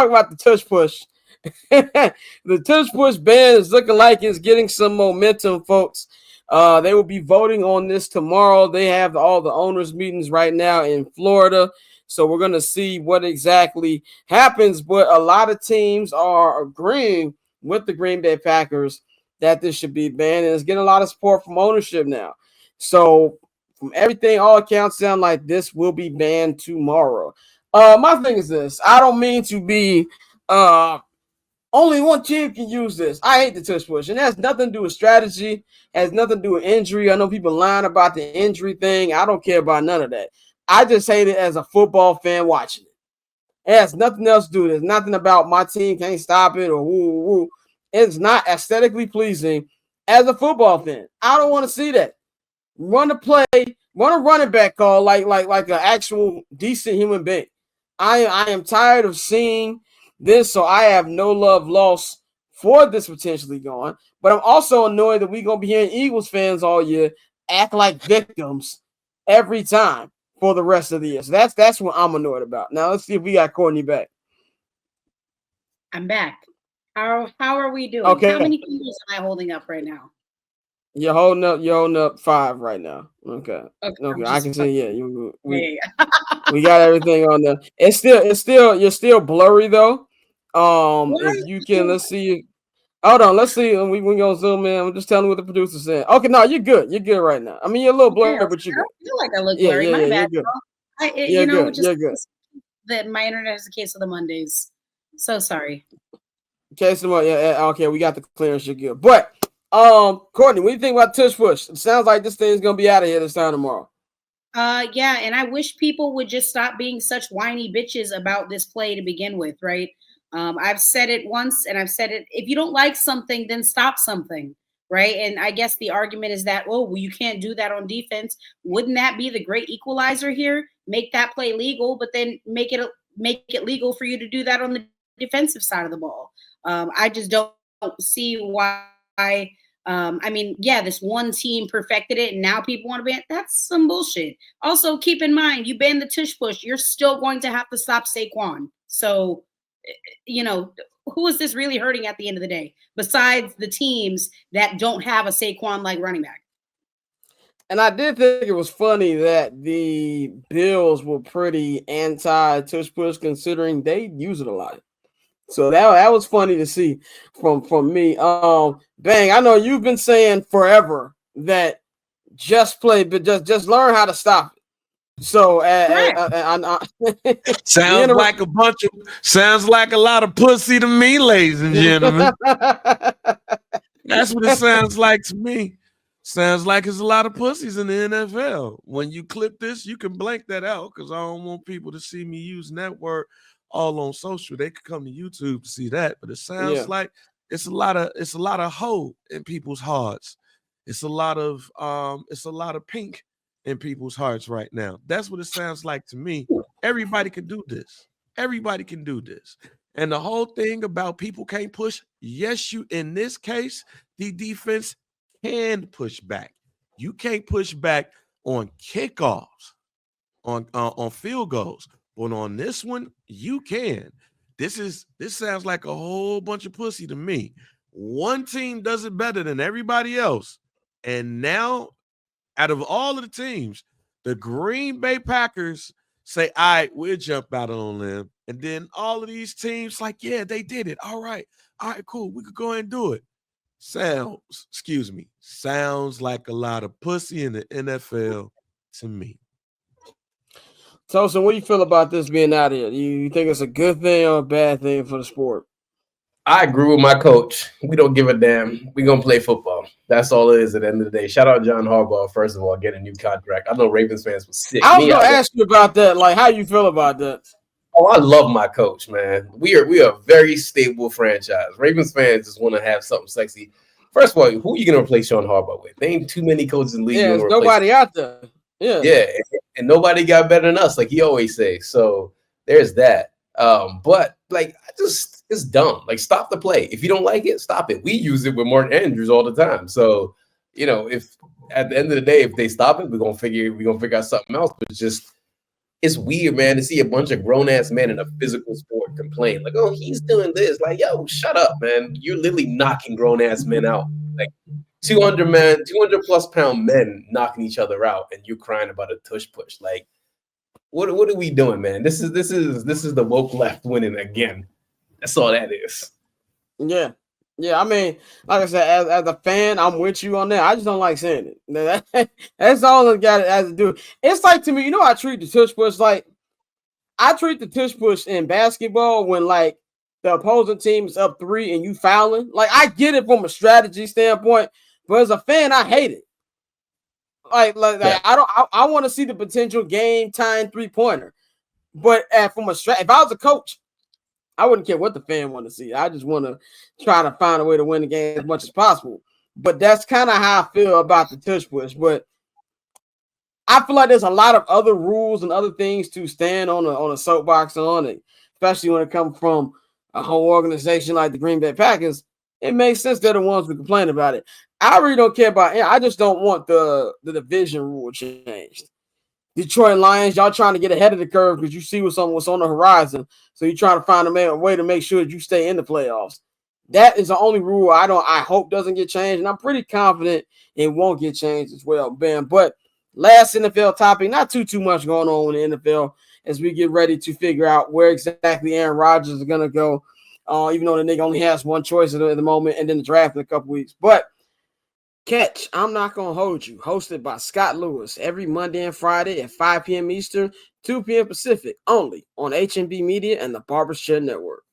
talk about the Tush push. The Tush push ban is looking like it's getting some momentum, folks. They will be voting on this tomorrow. They have all the owners' meetings right now in Florida. So we're going to see what exactly happens. But a lot of teams are agreeing with the Green Bay Packers that this should be banned. And it's getting a lot of support from ownership now. So from everything, all accounts sound like this will be banned tomorrow. My thing is this. I don't mean to be only one team can use this. I hate the tush push. And that has nothing to do with strategy. Has nothing to do with injury. I know people lying about the injury thing. I don't care about none of that. I just hate it as a football fan watching it. It has nothing else to do. There's nothing about my team can't stop it or woo woo. It's not aesthetically pleasing as a football fan. I don't want to see that. Run the play, run a running back call like an actual decent human being. I am tired of seeing this, so I have no love lost for this potentially going. But I'm also annoyed that we're gonna be hearing Eagles fans all year act like victims every time for the rest of the year. So that's what I'm annoyed about. Now let's see if we got Courtney back. I'm back. How are we doing? Okay. How many fingers am I holding up right now? You're holding up 5 right now. Okay. I can see. Yeah, we got everything on there. It's still you're still blurry though. If you can, let's see. Hold on, let's see. We gonna zoom in. I'm just telling you what the producer said. Okay, no, you're good. You're good right now. I mean, you're a little blurry, but you're good. I feel like I look blurry. My bad. You're good. You're good. That my internet is the case of the Mondays. So sorry. Okay, okay, we got the clearance. You're good. But Courtney, what do you think about Tush Push? It sounds like this thing's gonna be out of here this time tomorrow. Yeah, and I wish people would just stop being such whiny bitches about this play to begin with, right? I've said it once and I've said it. If you don't like something, then stop something, right? And I guess the argument is that, oh, well, you can't do that on defense. Wouldn't that be the great equalizer here? Make that play legal, but then make it legal for you to do that on the defensive side of the ball. I just don't see why. I mean, yeah, this one team perfected it and now people want to ban. That's some bullshit. Also, keep in mind, you ban the tush push, you're still going to have to stop Saquon. So, who is this really hurting at the end of the day besides the teams that don't have a Saquon-like running back? And I did think it was funny that the Bills were pretty anti-tush push considering they use it a lot. So that was funny to see from me. Bang, I know you've been saying forever that just play, but just learn how to stop it. So sounds like a lot of pussy to me, ladies and gentlemen. That's what it sounds like to me. Sounds like it's a lot of pussies in the NFL. When you clip this, you can blank that out because I don't want people to see me using that word all on social. They could come to YouTube to see that, but it sounds like it's a lot of hoe in people's hearts. It's a lot of pink in people's hearts right now. That's what it sounds like to me. Everybody can do this. Everybody can do this. And the whole thing about people can't push, yes, you in this case, the defense can push back. You can't push back on kickoffs, on field goals. But on this one, you can. This sounds like a whole bunch of pussy to me. One team does it better than everybody else. And now, out of all of the teams, the Green Bay Packers say, all right, we'll jump out on them. And then all of these teams like, yeah, they did it. All right, cool. We could go ahead and do it. Sounds like a lot of pussy in the NFL to me. Tosin, what do you feel about this being out of here? You think it's a good thing or a bad thing for the sport? I agree with my coach. We don't give a damn. We're going to play football. That's all it is at the end of the day. Shout out John Harbaugh, first of all, getting a new contract. I know Ravens fans were sick. I was going to ask you about that. Like, how you feel about that? Oh, I love my coach, man. We are a very stable franchise. Ravens fans just want to have something sexy. First of all, who are you going to replace Sean Harbaugh with? There ain't too many coaches in the league. Yeah, there's nobody out there. Yeah, and nobody got better than us, like he always says. So there's that. But like, it's dumb. Like, stop the play. If you don't like it, stop it. We use it with Martin Andrews all the time. So, if at the end of the day, if they stop it, we're gonna figure out something else. But it's weird, man, to see a bunch of grown ass men in a physical sport complain like, "Oh, he's doing this." Like, yo, shut up, man. You're literally knocking grown ass men out. Like 200 plus pound men knocking each other out, and you're crying about a tush push. Like, what are we doing, man? This is the woke left winning again. That's all that is. Yeah. Yeah, I mean, like I said, as a fan, I'm with you on that. I just don't like saying it. That's all it got has to do. It's like, to me, you know, I treat the tush push like I treat the tush push in basketball when like the opposing team is up 3 and you fouling. Like, I get it from a strategy standpoint, but as a fan, I hate it. Yeah. I want to see the potential game time 3-pointer. But from a if I was a coach, I wouldn't care what the fan want to see. I just want to try to find a way to win the game as much as possible. But that's kind of how I feel about the tush push. But I feel like there's a lot of other rules and other things to stand on a soapbox on it, especially when it comes from a whole organization like the Green Bay Packers. It makes sense they're the ones who complain about it. I really don't care about it. I just don't want the division rule changed. Detroit Lions, y'all trying to get ahead of the curve because you see what's on the horizon. So you're trying to find a way to make sure that you stay in the playoffs. That is the only rule I hope doesn't get changed, and I'm pretty confident it won't get changed as well, Ben. But last NFL topic, not too much going on in the NFL as we get ready to figure out where exactly Aaron Rodgers is going to go, even though the nigga only has one choice at the moment, and then the draft in a couple weeks. But Catch, I'm Not Gonna Hold You, hosted by Scott Lewis every Monday and Friday at 5 p.m. Eastern, 2 p.m. Pacific, only on HMB Media and the Barbershop Network.